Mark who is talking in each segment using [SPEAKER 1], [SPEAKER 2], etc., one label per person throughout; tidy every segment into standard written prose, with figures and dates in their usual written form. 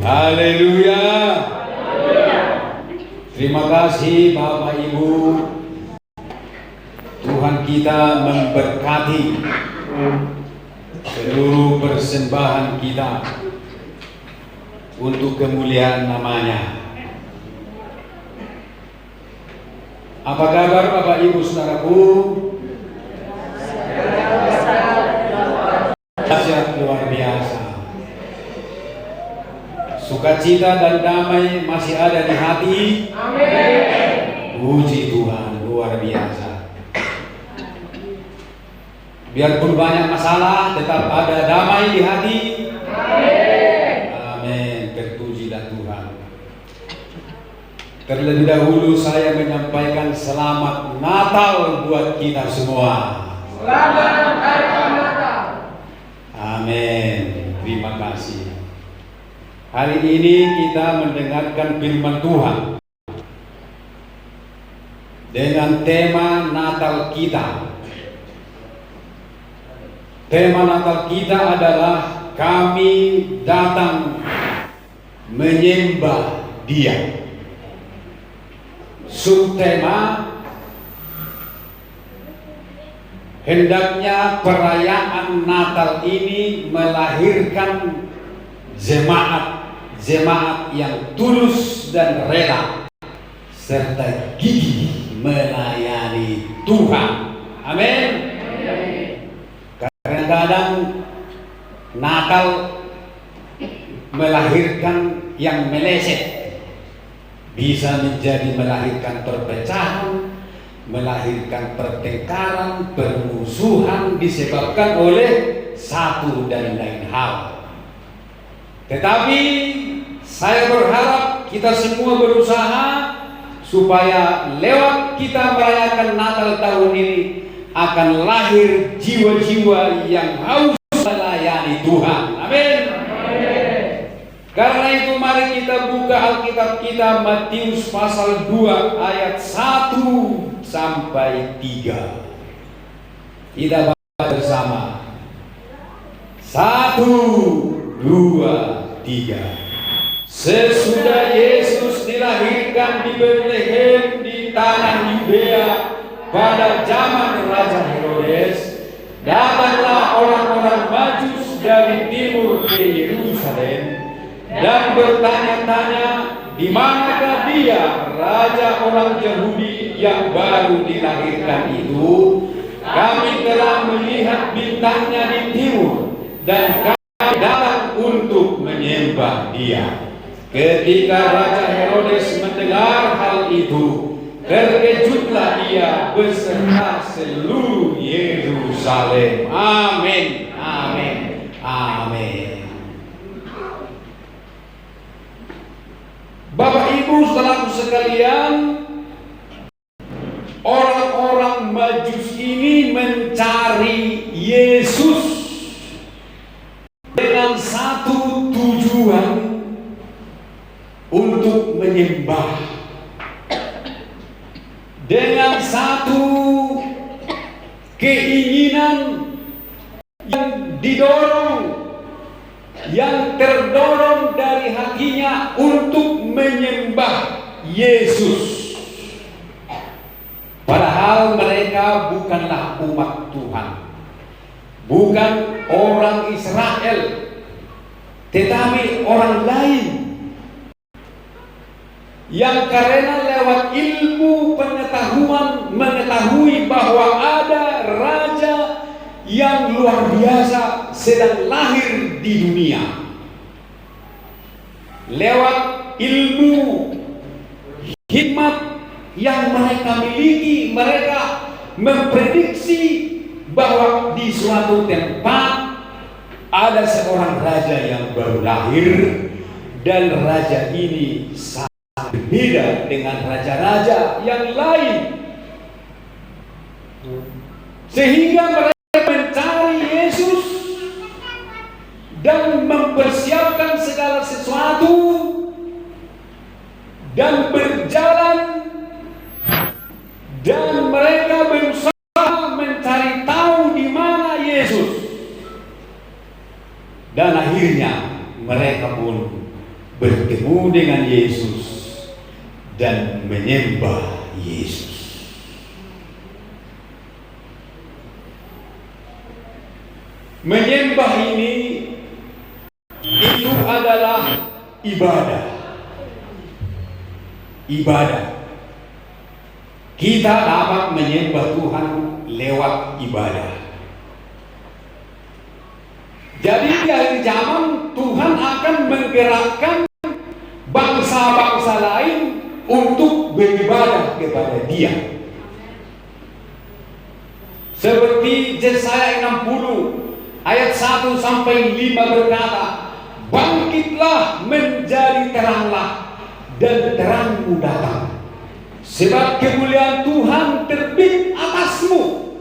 [SPEAKER 1] Haleluya. Terima kasih Bapak Ibu. Tuhan kita memberkati seluruh persembahan kita untuk kemuliaan namanya. Apa kabar Bapak Ibu saudaraku? Dahsyat luar biasa. Sukacita dan damai masih ada di hati. Amin. Puji Tuhan, luar biasa. Biarpun banyak masalah, tetap ada damai di hati. Amin. Amin. Terpujilah Tuhan. Terlebih dahulu saya menyampaikan selamat Natal buat kita semua. Selamat Natal. Amin. Terima kasih. Hari ini kita mendengarkan firman Tuhan dengan tema Natal kita. Tema Natal kita adalah kami datang menyembah Dia. Subtema, hendaknya perayaan Natal ini melahirkan jemaat yang tulus dan rela serta gigih melayani Tuhan. Amin. Kadang-kadang Natal melahirkan yang meleset, bisa menjadi melahirkan perpecahan, melahirkan pertengkaran, permusuhan disebabkan oleh satu dan lain hal. Tetapi saya berharap kita semua berusaha supaya lewat kita merayakan Natal tahun ini akan lahir jiwa-jiwa yang haus melayani Tuhan. Amin. Karena itu mari kita buka Alkitab kita, Matius pasal 2 ayat 1 sampai 3. Kita baca bersama. 1, 2, 3. Sesudah Yesus dilahirkan di Betlehem di tanah Yudea pada zaman Raja Herodes, datanglah orang-orang Majus dari timur ke Yerusalem dan bertanya-tanya, di manakah dia, raja orang Yahudi yang baru dilahirkan itu? Kami telah melihat bintangnya di timur dan kami datang untuk menyembah dia. Ketika Raja Herodes mendengar hal itu, terkejutlah ia beserta seluruh Yerusalem. Amin. Amin. Amin. Bapak Ibu saudaraku sekalian, orang-orang Majus ini mencari Yesus dengan satu tujuan untuk menyembah, dengan satu keinginan yang terdorong dari hatinya untuk menyembah Yesus. Padahal mereka bukanlah umat Tuhan, bukan orang Israel, tetapi orang lain yang karena lewat ilmu pengetahuan mengetahui bahwa ada raja yang luar biasa sedang lahir di dunia. Lewat ilmu mereka miliki. Mereka memprediksi bahwa di suatu tempat ada seorang raja yang baru lahir, dan raja ini sangat berbeda dengan raja-raja yang lain, sehingga mereka mencari Yesus dan mempersiapkan segala sesuatu dan berjalan, dan mereka berusaha mencari tahu di mana Yesus, dan akhirnya mereka pun bertemu dengan Yesus dan menyembah Yesus. Menyembah ini itu adalah ibadah. Ibadah. Kita dapat menyembah Tuhan lewat ibadah. Jadi di akhir zaman Tuhan akan menggerakkan bangsa-bangsa lain untuk beribadah kepada Dia. Seperti Yesaya 60 ayat 1 sampai 5 berkata, "Bangkitlah menjadi teranglah, dan terangmu datang, sebab kemuliaan Tuhan terbit atasmu.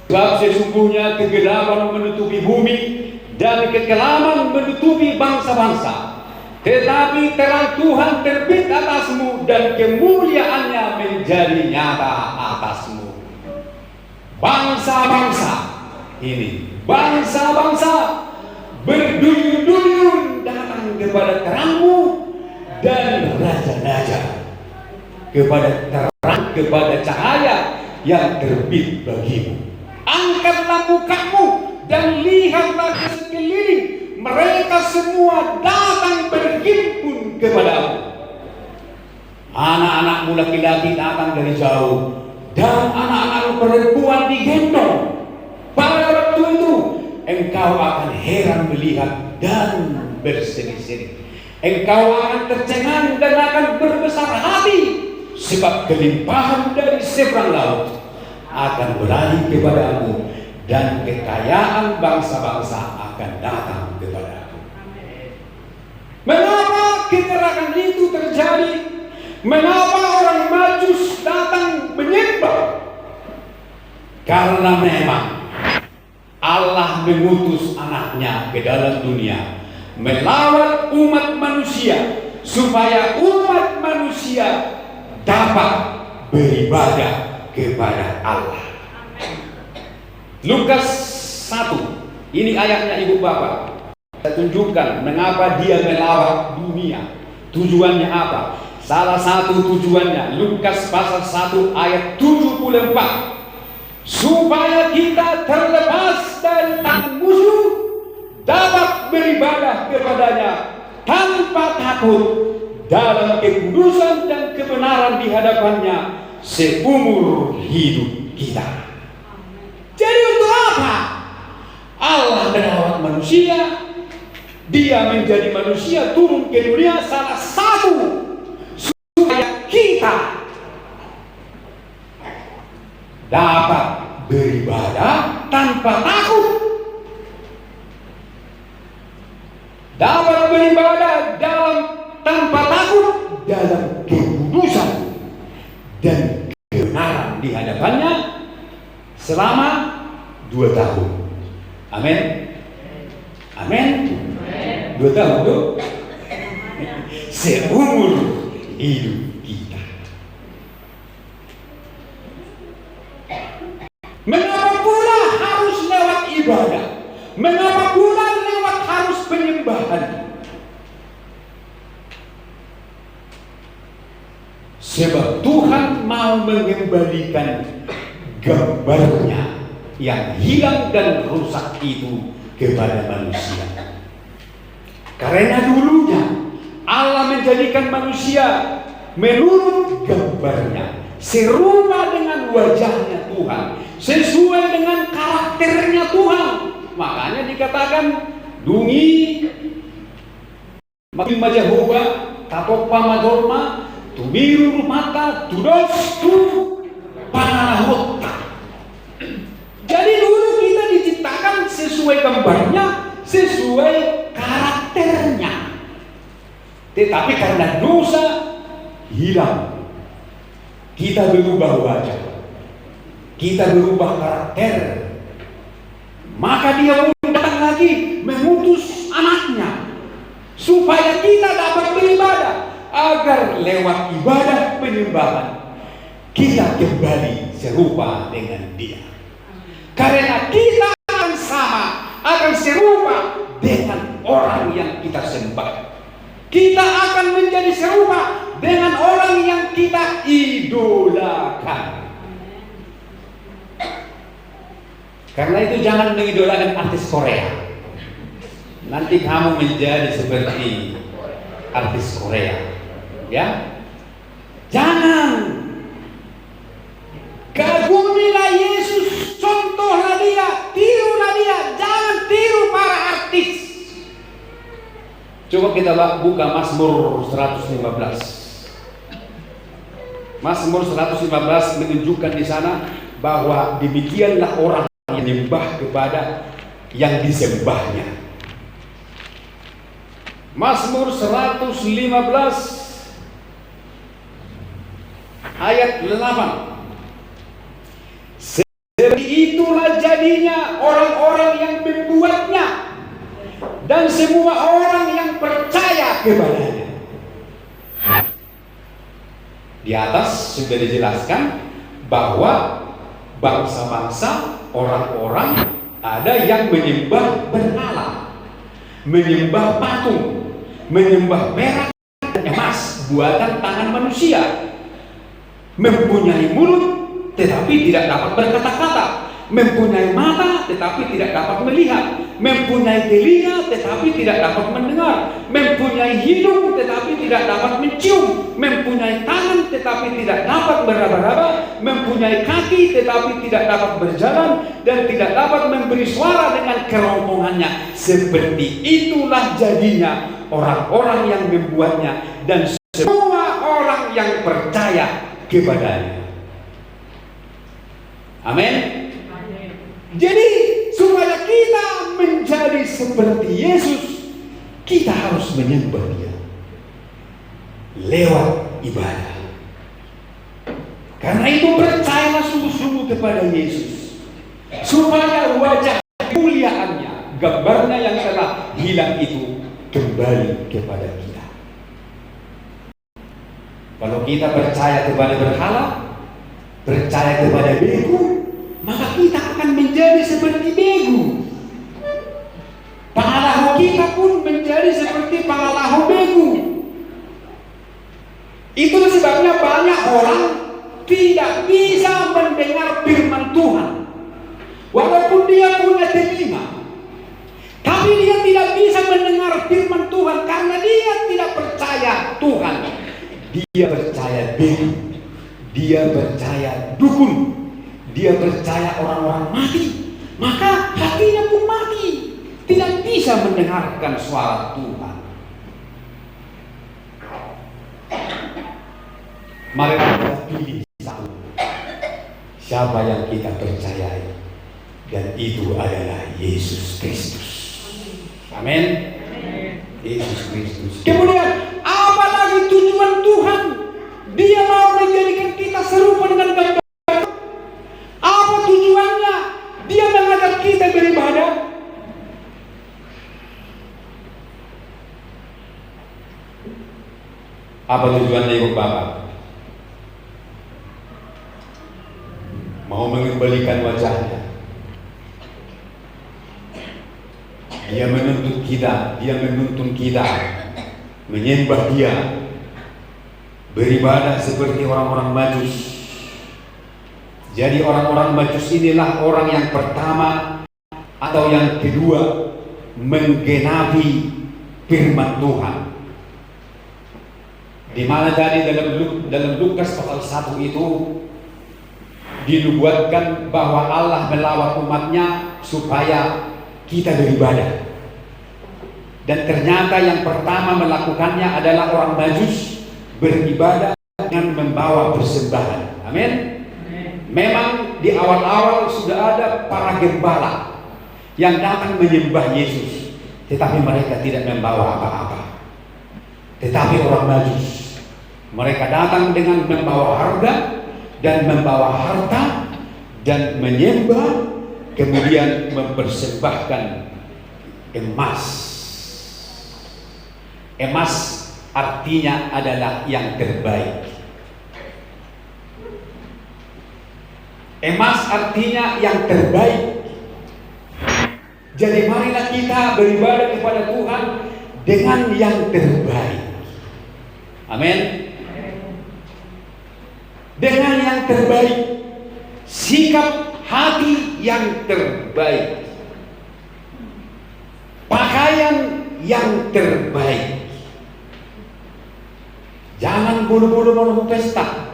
[SPEAKER 1] Sebab sesungguhnya kegelapan menutupi bumi, dan kekelaman menutupi bangsa-bangsa. Tetapi terang Tuhan terbit atasmu, dan kemuliaannya menjadi nyata atasmu." Bangsa-bangsa ini, bangsa-bangsa berduyun-duyun datang kepada terangmu, dan raja-raja kepada terang, kepada cahaya yang terbit bagimu. Angkatlah mukamu dan lihatlah ke sekeliling, mereka semua datang berhimpun kepadamu. Anak-anakmu laki-laki datang dari jauh, dan anak-anak perempuan digendong. Pada waktu itu engkau akan heran melihat dan berseri-seri. Engkau akan tercengang dan akan berbesar hati, sebab kelimpahan dari seberang laut akan berlari kepadamu, dan kekayaan bangsa-bangsa akan datang kepadamu. Mengapa kegerakan itu terjadi? Mengapa orang Majus datang menyembah? Karena memang Allah mengutus anaknya ke dalam dunia melawan umat manusia, supaya umat manusia dapat beribadah kepada Allah. Lukas 1, ini ayatnya ibu bapak. Saya tunjukkan mengapa dia melawan dunia. Tujuannya apa? Salah satu tujuannya, Lukas pasal 1 ayat 74. Supaya kita terlepas dari tangan musuh, dapat beribadah kepadanya tanpa takut, dalam kekudusan dan kebenaran di hadapannya seumur hidup kita. Jadi untuk apa Allah merawat manusia? Dia menjadi manusia turun ke dunia, salah satu supaya kita dapat beribadah tanpa takut, dapat beribadah tanpa takut dalam kekudusan dan kebenaran di hadapannya selama 2 tahun. Amin. Amin. 2 tahun itu seumur hidup kita. Mengapa pula harus lewat ibadah? Mengapa pula lewat harus penyembahan? Sebab Tuhan mau mengembalikan gambarnya yang hilang dan rusak itu kepada manusia. Karena dulunya Allah menjadikan manusia menurut gambarnya, serupa dengan wajahnya Tuhan, sesuai dengan karakternya Tuhan. Makanya dikatakan dungi makin Jehovah kapok pamadorma tumiru mata tudos tu panahut. Jadi dulu kita diciptakan sesuai gambarnya, sesuai karakternya. Tetapi karena dosa hilang, kita berubah wajah, kita berubah karakter. Maka dia datang lagi mengutus anaknya supaya kita dapat beribadah, agar lewat ibadah penyembahan kita kembali serupa dengan dia. Karena kita akan sama, akan serupa dengan orang yang kita sembah. Kita akan menjadi serupa dengan orang yang kita idolakan. Karena itu jangan mengidolakan artis Korea. Nanti kamu menjadi seperti artis Korea. Ya, jangan. Kagumilah Yesus, contohlah dia, tirulah dia, jangan tiru para artis. Coba kita buka Mazmur 115. Mazmur 115 menunjukkan di sana bahwa demikianlah orang yang menyembah kepada yang disembahnya. Mazmur 115 ayat 8. Seperti itulah jadinya orang-orang yang membuatnya dan semua orang yang percaya kepadanya. Di atas sudah dijelaskan bahwa bangsa-bangsa, orang-orang ada yang menyembah berhala, menyembah patung, menyembah perak dan emas buatan tangan manusia, mempunyai mulut tetapi tidak dapat berkata-kata, mempunyai mata tetapi tidak dapat melihat, mempunyai telinga tetapi tidak dapat mendengar, mempunyai hidung tetapi tidak dapat mencium, mempunyai tangan tetapi tidak dapat meraba-raba, mempunyai kaki tetapi tidak dapat berjalan, dan tidak dapat memberi suara dengan kerongkongannya. Seperti itulah jadinya orang-orang yang membuatnya dan semua orang yang percaya kepadanya. Amin. Jadi supaya kita menjadi seperti Yesus, kita harus menyembah Dia lewat ibadah. Karena itu percayalah sungguh-sungguh kepada Yesus, supaya wajah kemuliaannya, gambarnya yang telah hilang itu kembali kepada kita. Kalau kita percaya kepada berhala, percaya kepada begu, maka kita akan menjadi seperti begu. Pengalahu kita pun menjadi seperti pengalahu begu. Itulah sebabnya banyak orang tidak bisa mendengar firman Tuhan, walaupun dia punya telinga, tapi dia tidak bisa mendengar firman Tuhan karena dia tidak percaya Tuhan. Dia percaya begu, dia percaya dukun, dia percaya orang-orang mati, maka hatinya pun mati, tidak bisa mendengarkan suara Tuhan. Mari kita pilih satu, siapa yang kita percayai, dan itu adalah Yesus Kristus. Amin. Yesus Kristus. Kemudian apa lagi tujuan Tuhan? Dia mau menjadikan kita serupa dengan gambar. Apa tujuannya? Dia mengajak kita beribadah. Apa tujuannya, Ibu Bapak? Mau mengembalikan wajahnya. Dia menuntut kita, dia menuntun kita menyembah Dia, beribadah seperti orang-orang Majus. Jadi orang-orang Majus inilah orang yang pertama atau yang kedua menggenapi firman Tuhan. Di mana tadi dalam Lukas pasal 1 itu dinubuatkan bahwa Allah melawat umatnya supaya kita beribadah. Dan ternyata yang pertama melakukannya adalah orang Majus, beribadah dengan membawa persembahan. Amin. Memang di awal-awal sudah ada para gembala yang datang menyembah Yesus, tetapi mereka tidak membawa apa-apa. Tetapi orang Majus, mereka datang dengan membawa harga dan membawa harta dan menyembah, kemudian mempersembahkan emas. Emas artinya adalah yang terbaik. Emas artinya yang terbaik. Jadi marilah kita beribadah kepada Tuhan dengan yang terbaik. Amin. Dengan yang terbaik, sikap hati yang terbaik, pakaian yang terbaik. Jangan buru-buru mau pesta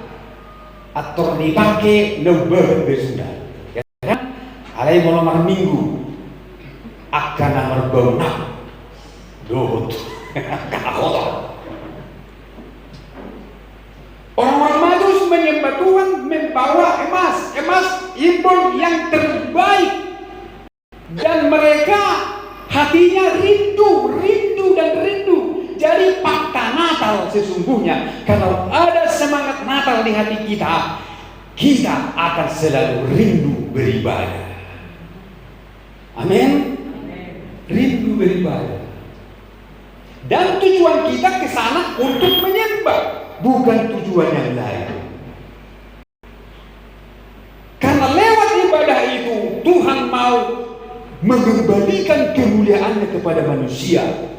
[SPEAKER 1] atau dipakai lebar sudah. Ya kan? Alai mau nomor minggu akan nomor baunak dohut kotor. Orang-orang Majus menyembah Tuhan membawa emas impor yang terbaik, dan mereka hatinya rindu. Jadi fakta Natal sesungguhnya, kalau ada semangat Natal di hati kita, kita akan selalu rindu beribadah. Amin. Rindu beribadah. Dan tujuan kita ke sana untuk menyembah, bukan tujuan yang lain. Karena lewat ibadah itu Tuhan mau mengembalikan kemuliaannya kepada manusia.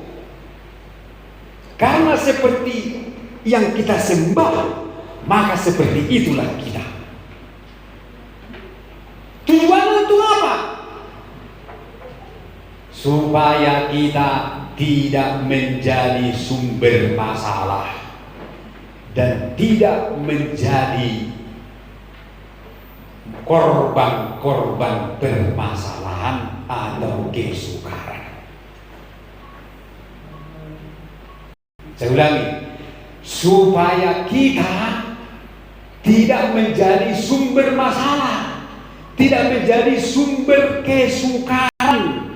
[SPEAKER 1] Karena seperti yang kita sembah, maka seperti itulah kita. Tujuannya untuk apa? Supaya kita tidak menjadi sumber masalah dan tidak menjadi korban-korban permasalahan atau kesukaran. Saya ulangi, supaya kita tidak menjadi sumber masalah, tidak menjadi sumber kesukaran.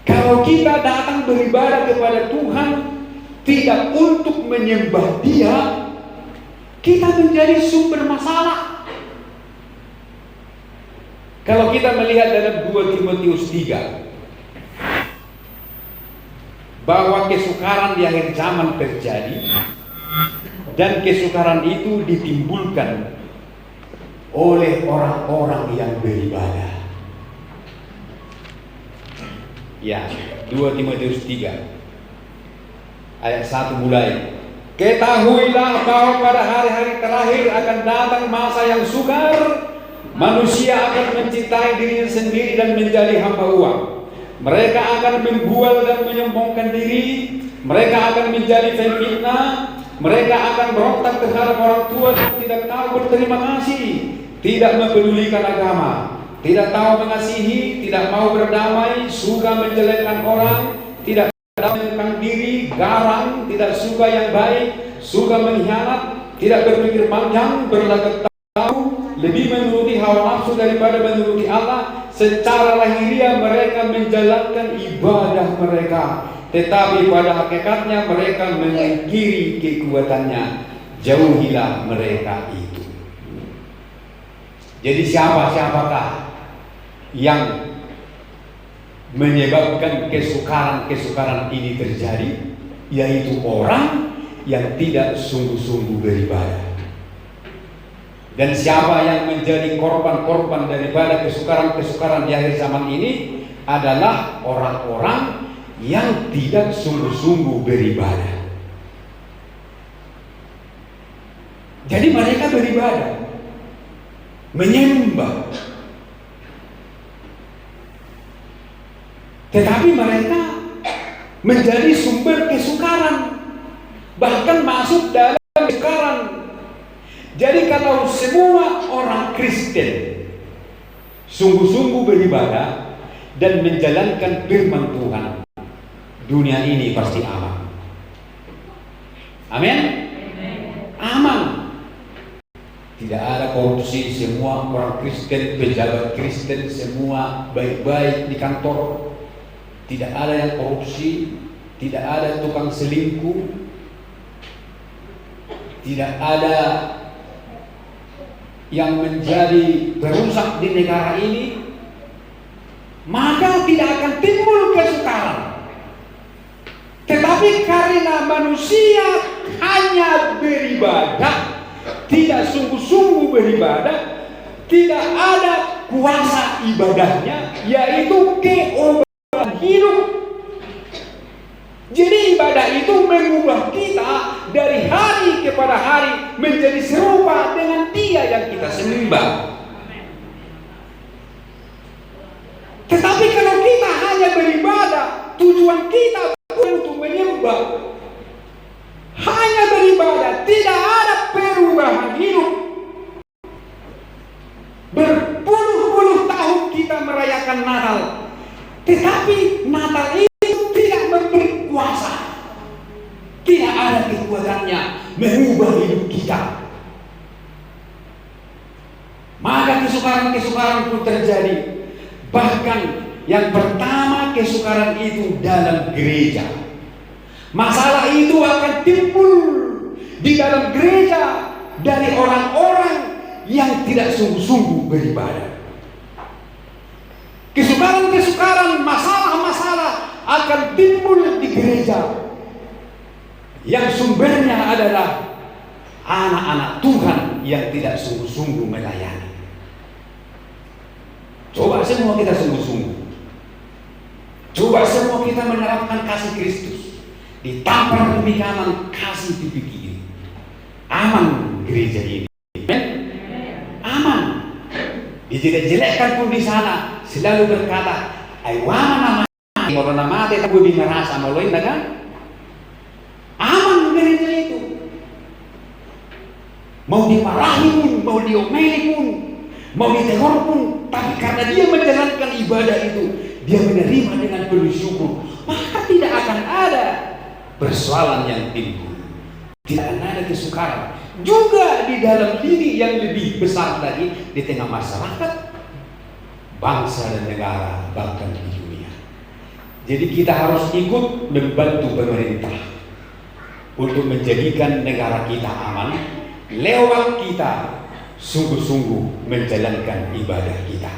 [SPEAKER 1] Kalau kita datang beribadah kepada Tuhan tidak untuk menyembah Dia, kita menjadi sumber masalah. Kalau kita melihat dalam 2 Timotius 3, bahwa kesukaran di akhir zaman terjadi, dan kesukaran itu ditimbulkan oleh orang-orang yang beribadah. Ya, 2 Timotius 3 ayat 1 mulai. Ketahuilah bahwa pada hari-hari terakhir akan datang masa yang sukar. Manusia akan mencintai dirinya sendiri dan menjadi hamba uang. Mereka akan membual dan menyombongkan diri. Mereka akan menjadi pemfitnah. Mereka akan berontak terhadap orang tua dan tidak tahu berterima kasih, tidak mempedulikan agama, tidak tahu mengasihi, tidak mau berdamai, suka menjelekkan orang, tidak tahu tentang diri, garang, tidak suka yang baik, suka mengkhianat, tidak berpikir panjang, berlagak tahu, lebih menuruti hawa nafsu daripada menuruti Allah. Secara lahiriah mereka menjalankan ibadah mereka, tetapi pada hakikatnya mereka mengingkari kekuatannya. Jauhilah mereka itu. Jadi siapakah yang menyebabkan kesukaran ini terjadi? Yaitu orang yang tidak sungguh-sungguh beribadah. Dan siapa yang menjadi korban-korban daripada kesukaran-kesukaran di akhir zaman ini adalah orang-orang yang tidak sungguh-sungguh beribadah. Jadi mereka beribadah, menyembah, tetapi mereka menjadi sumber kesukaran, bahkan masuk dalam kesukaran. Jadi kalau semua orang Kristen sungguh-sungguh beribadah dan menjalankan firman Tuhan, dunia ini pasti aman. Amin. Aman. Tidak ada korupsi, semua orang Kristen, pejabat Kristen semua baik-baik di kantor. Tidak ada yang korupsi, tidak ada tukang selingkuh, tidak ada yang menjadi perusak di negara ini, maka tidak akan timbul kesukaran. Tetapi karena manusia hanya beribadah, tidak sungguh-sungguh beribadah, tidak ada kuasa ibadahnya, yaitu keobahan hidup. Jadi ibadah itu mengubah kita dari hari kepada hari menjadi serupa dengan Dia yang kita sembah. Tetapi kalau kita hanya beribadah, tujuan kita untuk menyembah, hanya beribadah, tidak ada perubahan hidup. Berpuluh-puluh tahun kita merayakan Natal, tetapi Natal itu tidak memberi kuasa, tidak ada kekuatannya mengubah hidup kita. Maka kesukaran-kesukaran pun terjadi. Bahkan yang pertama, kesukaran itu dalam gereja. Masalah itu akan timbul di dalam gereja dari orang-orang yang tidak sungguh-sungguh beribadah. Kesukaran-kesukaran, masalah-masalah akan timbul di gereja yang sumbernya adalah anak-anak Tuhan yang tidak sungguh-sungguh melayani. Coba semua kita sungguh-sungguh. Coba semua kita menerapkan kasih Kristus. Ditampar pipi kanan, kasih pipi kiri. Aman gereja ini. Aman. Dijelek-jelekkan pun di sana selalu berkata, "Aywana nama, orang nama teh tapi merasa maluin kan?" Aman gereja itu. Mau dimarahi pun, mau diomeli pun, mau ditegur pun, tapi karena dia menjalankan ibadah itu, dia menerima dengan penuh syukur, maka tidak akan ada persoalan yang timbul, tidak akan ada kesukaran. Juga di dalam diri yang lebih besar lagi, di tengah masyarakat, bangsa dan negara, bahkan di dunia. Jadi kita harus ikut membantu pemerintah untuk menjadikan negara kita aman, lewat kita sungguh-sungguh menjalankan ibadah kita.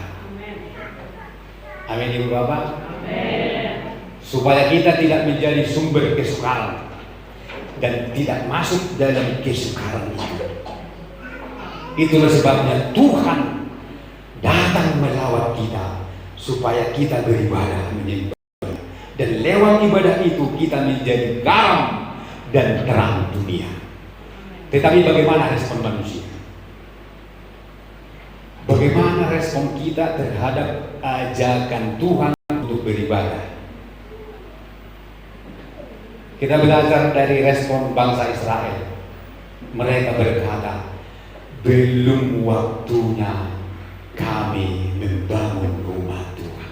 [SPEAKER 1] Amin Ibu Bapak. Amin. Supaya kita tidak menjadi sumber kesukaran dan tidak masuk dalam kesukaran itu. Itulah sebabnya Tuhan datang melawat kita supaya kita beribadah menyembah, dan lewat ibadah itu kita menjadi garam dan terang dunia. Tetapi bagaimana respon manusia? Bagaimana respon kita terhadap ajakan Tuhan untuk beribadah? Kita belajar dari respon bangsa Israel. Mereka berkata, belum waktunya kami membangun rumah Tuhan.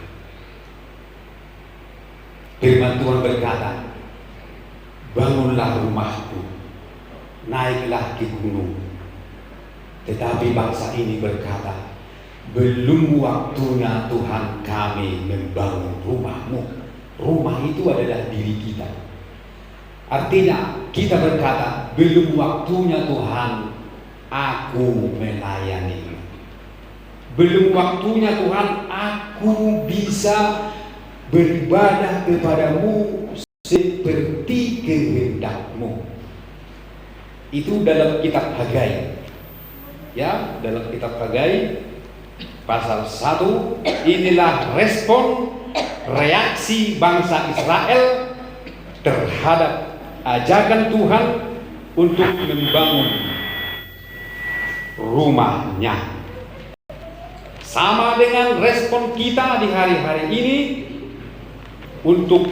[SPEAKER 1] Firman Tuhan berkata, bangunlah rumahku, naiklah ke gunung. Tetapi bangsa ini berkata, belum waktunya Tuhan kami membangun rumahmu. Rumah itu adalah diri kita. Artinya kita berkata, belum waktunya Tuhan aku melayani. Belum waktunya Tuhan aku bisa beribadah kepadamu seperti kehendakmu. Itu dalam kitab Hagai. Ya, dalam kitab Hagai pasal 1, inilah respon reaksi bangsa Israel terhadap ajakan Tuhan untuk membangun rumahnya. Sama dengan respon kita di hari-hari ini untuk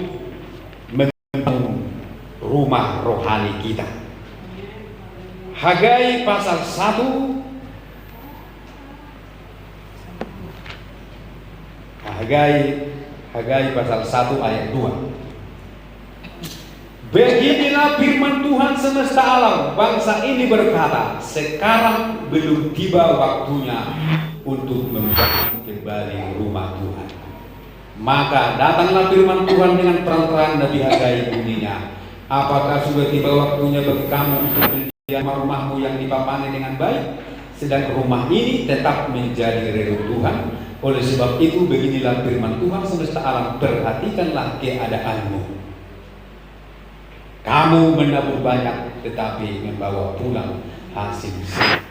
[SPEAKER 1] membangun rumah rohani kita. Hagai pasal 1, Hagai pasal 1 ayat 2. Beginilah firman Tuhan semesta alam, bangsa ini berkata, sekarang belum tiba waktunya untuk membangun kembali rumah Tuhan. Maka datanglah firman Tuhan dengan terang-terang Nabi Hagai bunyinya, apakah sudah tiba waktunya bagi kamu untuk mendiam rumahmu yang dipapani dengan baik, sedang rumah ini tetap menjadi reruntuhan. Oleh sebab itu beginilah firman Tuhan semesta alam, perhatikanlah keadaanmu. Kamu menabur banyak tetapi membawa pulang hasil sedikit.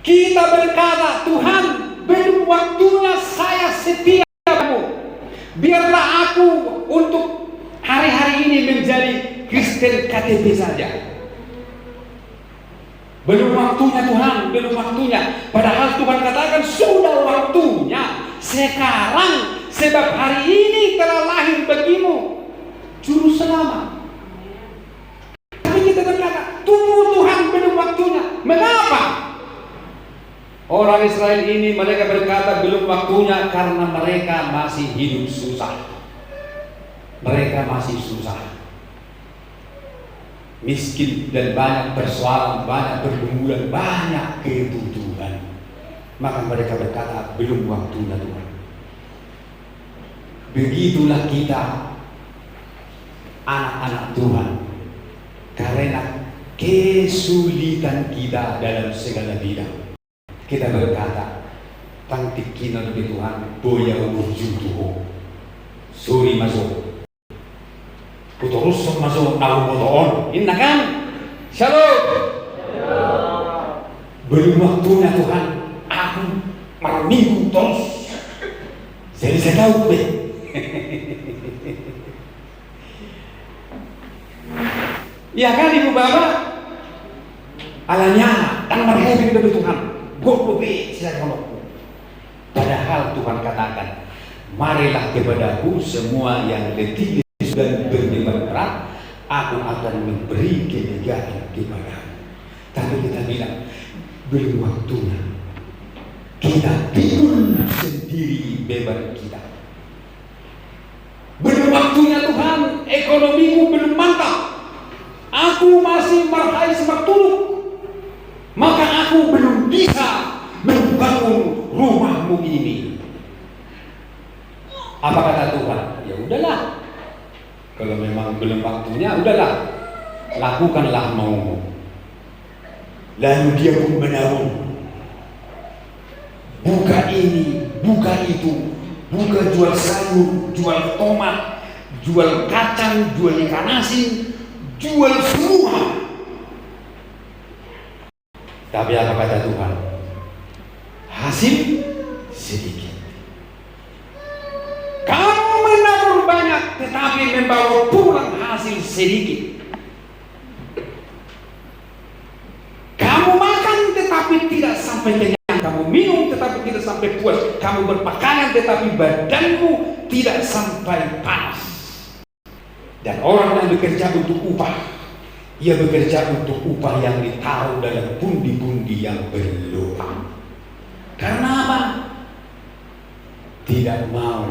[SPEAKER 1] Kita berkata, Tuhan, belum waktunya saya setia padamu. Biarlah aku untuk hari-hari ini menjadi Kristen KTP saja. Belum waktunya Tuhan, belum waktunya. Padahal Tuhan katakan sudah waktunya sekarang, sebab hari ini telah lahir bagimu Juru Selamat. Tapi kita berkata, tunggu Tuhan, belum waktunya. Mengapa? Orang Israel ini mereka berkata belum waktunya karena mereka masih hidup susah. Mereka masih susah, miskin dan banyak persoalan, banyak pergumulan, banyak kebutuhan. Maka mereka berkata belum waktunya Tuhan. Begitulah kita anak-anak Tuhan, karena kesulitan kita dalam segala bidang, kita berkata, tangtik kina lebih Tuhan, boya umurjutuho, suri masuk, putus masuk, aku motoon, inna kan? Shalom. Belum waktunya Tuhan, aku minggu terus, jadi saya tahu deh. Ya kan ibu bapak, alanya dan mereka dari Tuhan, gopobe sila kolokku. Padahal Tuhan katakan, marilah kepadaku semua yang letih dan berbeban berat, aku akan memberi kemegahan kepadamu. Tapi kita bilang belum waktunya. Kita pikul sendiri beban kita. Belum waktunya Tuhan, ekonomiku belum mantap. Aku masih marhai semakturuk, maka aku belum bisa membangun rumahmu ini. Apa kata Tuhan? Ya udahlah, kalau memang belum waktunya, udahlah, lakukanlah maumu. Lalu dia pun menabung, buka ini, buka itu, buka jual sayur, jual tomat, jual kacang, jual ikan asin, jual semua. Tapi apa kata Tuhan? Hasil sedikit. Kamu menabur banyak tetapi membawa pulang hasil sedikit. Kamu makan tetapi tidak sampai kenyang. Kamu minum tetapi tidak sampai puas. Kamu berpakaian tetapi badanmu tidak sampai panas. Dan orang yang bekerja untuk upah, ia bekerja untuk upah yang ditaruh dalam pundi-pundi yang berlubang. Karena apa? Tidak mau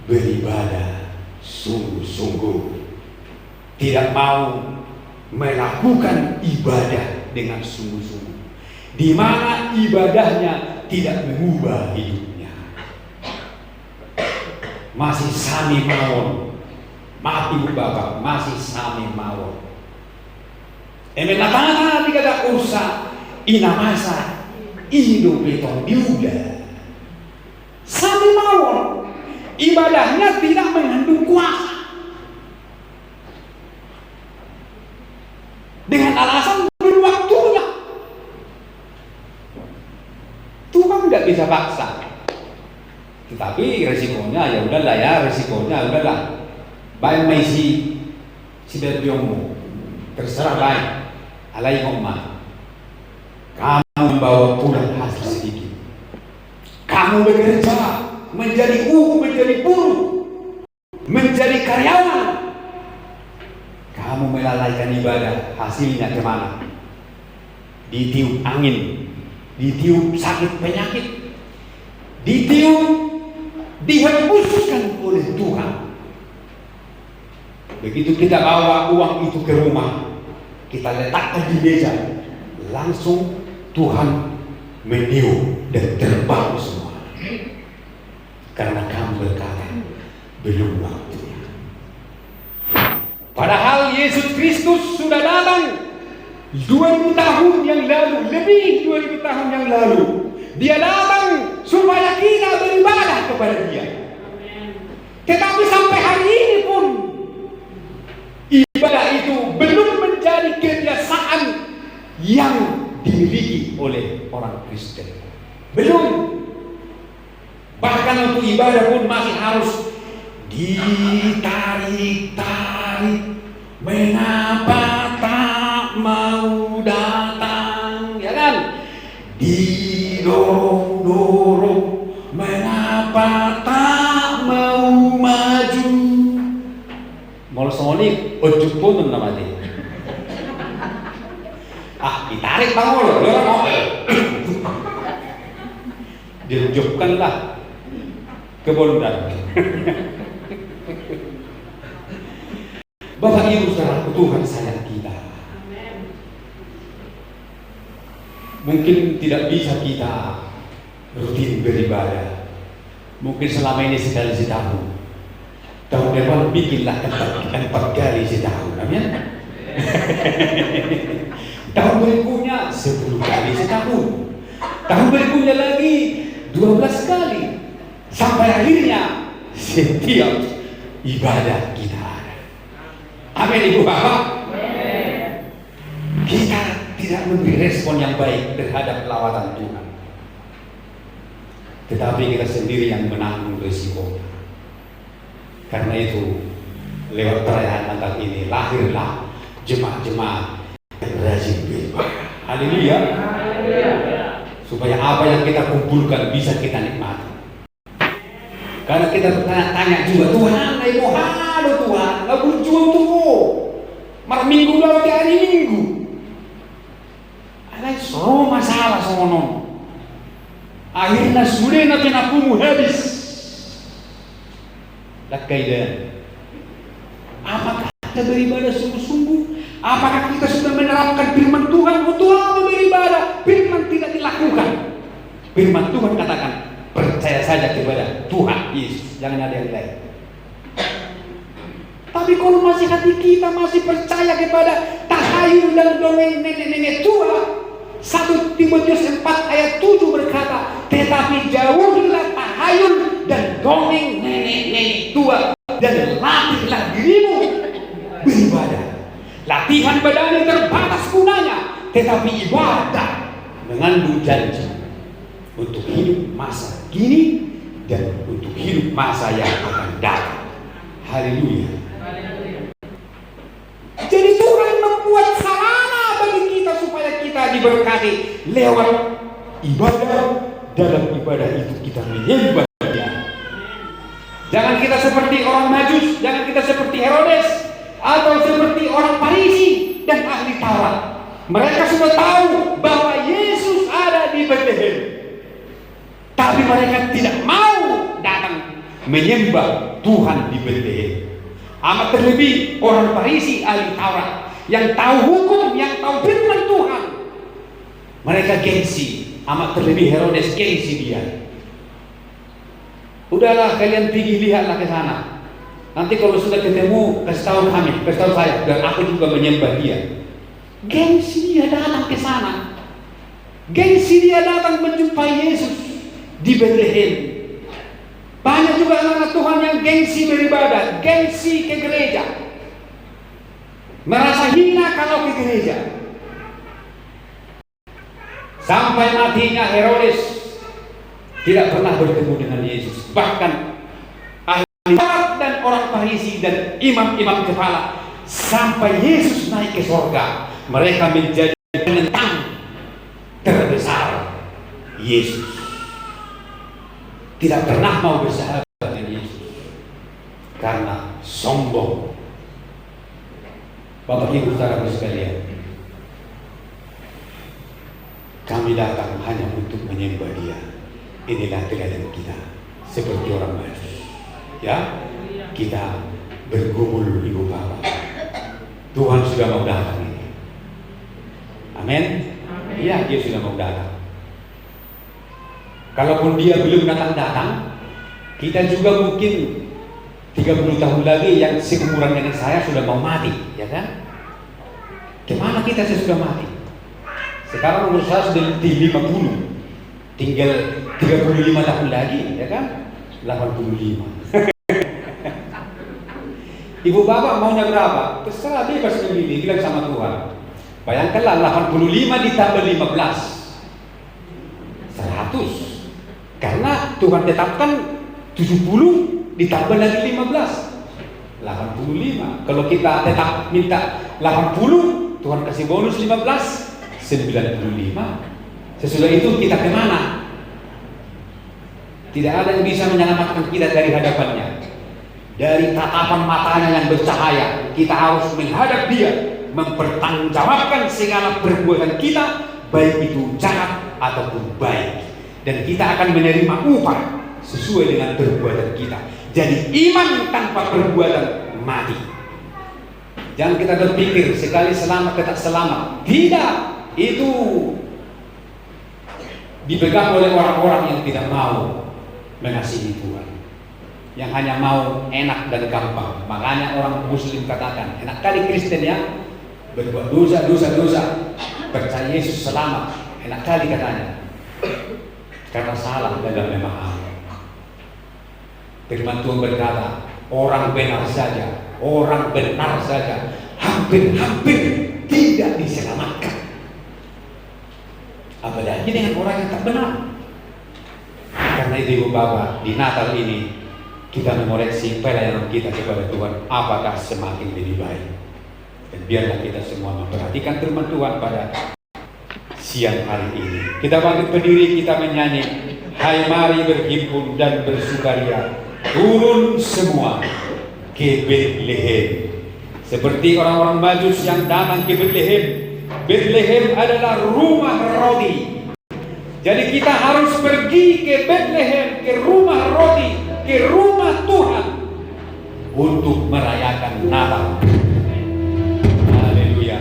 [SPEAKER 1] beribadah sungguh-sungguh, tidak mau melakukan ibadah dengan sungguh-sungguh, di mana ibadahnya tidak mengubah hidupnya. Masih sami mawon. Maaf ibu bapak, masih sami mawon. Emenatana dikata ursa ina masa hidup beton diudah. Sami mawon, ibadahnya tidak mengandung kuasa. Dengan alasan belum waktunya. Tuhan tidak bisa paksa. Tetapi resikonya ya udahlah ya, resikonya udahlah. Baik maisi si berbiongmu, terserah baik, alai ngomah. Kamu membawa pulang hasil sedikit. Kamu bekerja menjadi menjadi buruh, menjadi karyawan. Kamu melalaikan ibadah, hasilnya kemana? Ditiup angin, ditiup sakit penyakit, ditiup dihembuskan oleh Tuhan. Begitu kita bawa uang itu ke rumah, kita letakkan di meja, langsung Tuhan meniup dan terbang semua. Karena kamu berkata, belum waktunya. Padahal Yesus Kristus sudah datang 2000 tahun yang lalu, lebih 2000 tahun yang lalu. Dia datang supaya kita beribadah kepada Dia. Tetapi sampai hari ini pun ibadah itu belum menjadi kebiasaan yang dimiliki oleh orang Kristen. Belum. Bahkan untuk ibadah pun masih harus ditarik-tarik. Mengapa tak mau datang? Ya kan? Didorong-dorong. Mengapa tak mau maju? Mau sonik, ojuk pun namanya. Ditarik bang lo, mau dirujukkanlah ke bondan. Bapak Ibu saudara, Tuhan sayang kita. Mungkin tidak bisa kita rutin beribadah. Mungkin selama ini sekali setahun. Tahun depan bikinlah 4 kali setahun. Amin. Tahun berikutnya 10 kali setahun. Tahun berikutnya lagi 12 kali. Sampai akhirnya setiap ibadah kita ada. Amin Ibu Bapak. Kita tidak memberi respon yang baik terhadap lawatan Tuhan. Tetapi kita sendiri yang menanggung risikonya. Karena itu lewat perayaan Natal ini lahirlah jemaat-jemaat yang rajin beribadah. Haleluya. Supaya apa yang kita kumpulkan bisa kita nikmati. Karena kita bertanya juga, Tuhan, mau halo Tuhan, nggak berjuang tuh, mar minggu lalu di hari Minggu. Ada semua masalah sono. Akhirnya sudah nanti nakumu habis. Lakaidan. Apakah kita beribadah sungguh-sungguh? Apakah kita sudah menerapkan firman Tuhan untuk beribadah? Firman tidak dilakukan. Firman Tuhan katakan, percaya saja kepada Tuhan Yesus, jangan ada yang lain. Tapi kalau masih hati kita masih percaya kepada tahayul dan dongeng nenek-nenek tua, 1 Timotius 4 ayat 7 berkata, tetapi jauhilah tahayul dan dongeng nenek-nenek tua, dan latihlah dirimu beribadah. Latihan badan terbatas gunanya, tetapi ibadah mengandung janji untuk hidup masa kini dan untuk hidup masa yang akan datang. Haleluya. Jadi Tuhan membuat sarana bagi kita supaya kita diberkati lewat ibadah. Dalam ibadah itu kita menyembah Dia. Jangan kita seperti orang Majus, jangan kita seperti Herodes atau seperti orang Farisi dan ahli Taurat. Mereka sudah tahu bahwa Yesus ada di Betlehem, tapi mereka tidak mau datang menyembah Tuhan di Betlehem. Amat terlebih orang Farisi ahli Taurat yang tahu hukum, yang tahu firman Tuhan. Mereka gengsi. Amat terlebih Herodes gengsi dia. Udahlah kalian pergi lihatlah ke sana. Nanti kalau sudah ketemu kasih tahu kami, kasih tahu saya, dan aku juga menyembah dia. Gengsi dia datang ke sana. Gengsi dia datang menjumpai Yesus di Betlehem. Banyak juga anak-anak Tuhan yang gengsi beribadah, gengsi ke gereja, merasa hina kalau ke gereja. Sampai matinya Herodes tidak pernah bertemu dengan Yesus. Bahkan ahli Taurat dan orang Farisi dan imam-imam kepala, sampai Yesus naik ke surga, mereka menjadi penentang terbesar Yesus. Tidak pernah mau bersahabat dengan Yesus karena sombong. Bapak Ibu saudara sekalian, kami datang hanya untuk menyembah Dia. Inilah teladan kita, seperti orang Majus. Ya, kita bergumul ibu bapak. Tuhan sudah mau datang ini. Amin. Iya, dia sudah mau datang. Kalaupun dia belum datang-datang, kita juga mungkin 30 tahun lagi yang seumuran dengan saya sudah mau mati, ya kan? Kemana kita sudah mati? Sekarang umur saya sudah di 50, tinggal 35 tahun lagi, ya kan? 85. Ibu bapak maunya berapa? Terserah, bebas memilih, bilang sama Tuhan. Bayangkanlah 85 ditambah 15, 100. Karena Tuhan tetapkan 70 ditambah lagi 15, 85. Kalau kita tetap minta 80, Tuhan kasih bonus 15, 95. Sesudah itu kita kemana? Tidak ada yang bisa menyelamatkan kita dari hadapannya. Dari tatapan matanya yang bercahaya, kita harus menghadap dia, mempertanggungjawabkan segala perbuatan kita, baik itu jahat ataupun baik. Dan kita akan menerima upah sesuai dengan perbuatan kita. Jadi iman tanpa perbuatan mati. Jangan kita berpikir sekali selamat tetap selamat. Tidak, itu dipegang oleh orang-orang yang tidak mau mengasihi Tuhan, yang hanya mau enak dan gampang. Makanya orang Muslim katakan, enak kali Kristen ya, berbuat dosa, percaya Yesus selamat, enak kali katanya. Karena salah dalam memahami. Firman Tuhan berkata, orang benar saja, hampir tidak diselamatkan. Apalagi dengan orang yang tak benar. Karena itu ibu bapak, di Natal ini kita mengoreksi pelayanan kita kepada Tuhan, apakah semakin lebih baik. Dan biarlah kita semua memperhatikan firman Tuhan pada siang hari ini. Kita bangkit berdiri, kita menyanyi, hai mari berhimpun dan bersukaria, turun semua ke Betlehem. Seperti orang-orang Majus yang datang ke Betlehem. Betlehem adalah rumah roti. Jadi kita harus pergi ke Betlehem, ke rumah roti, ke rumah Tuhan untuk merayakan Natal. Haleluya.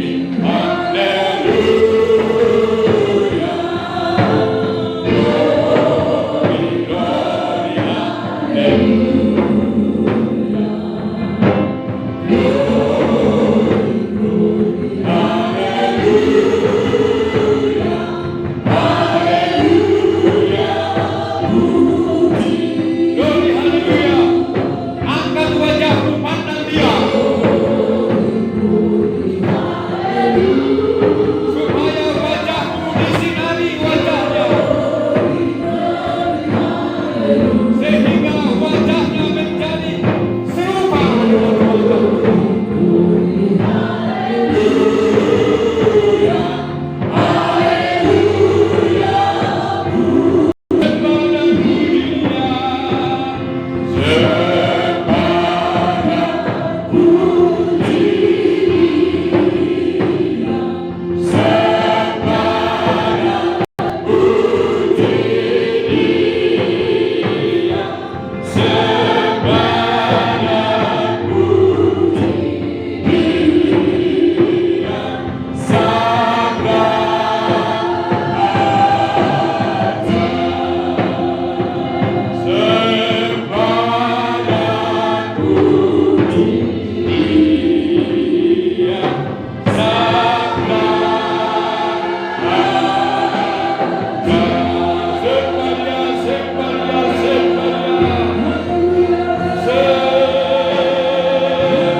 [SPEAKER 1] Amin.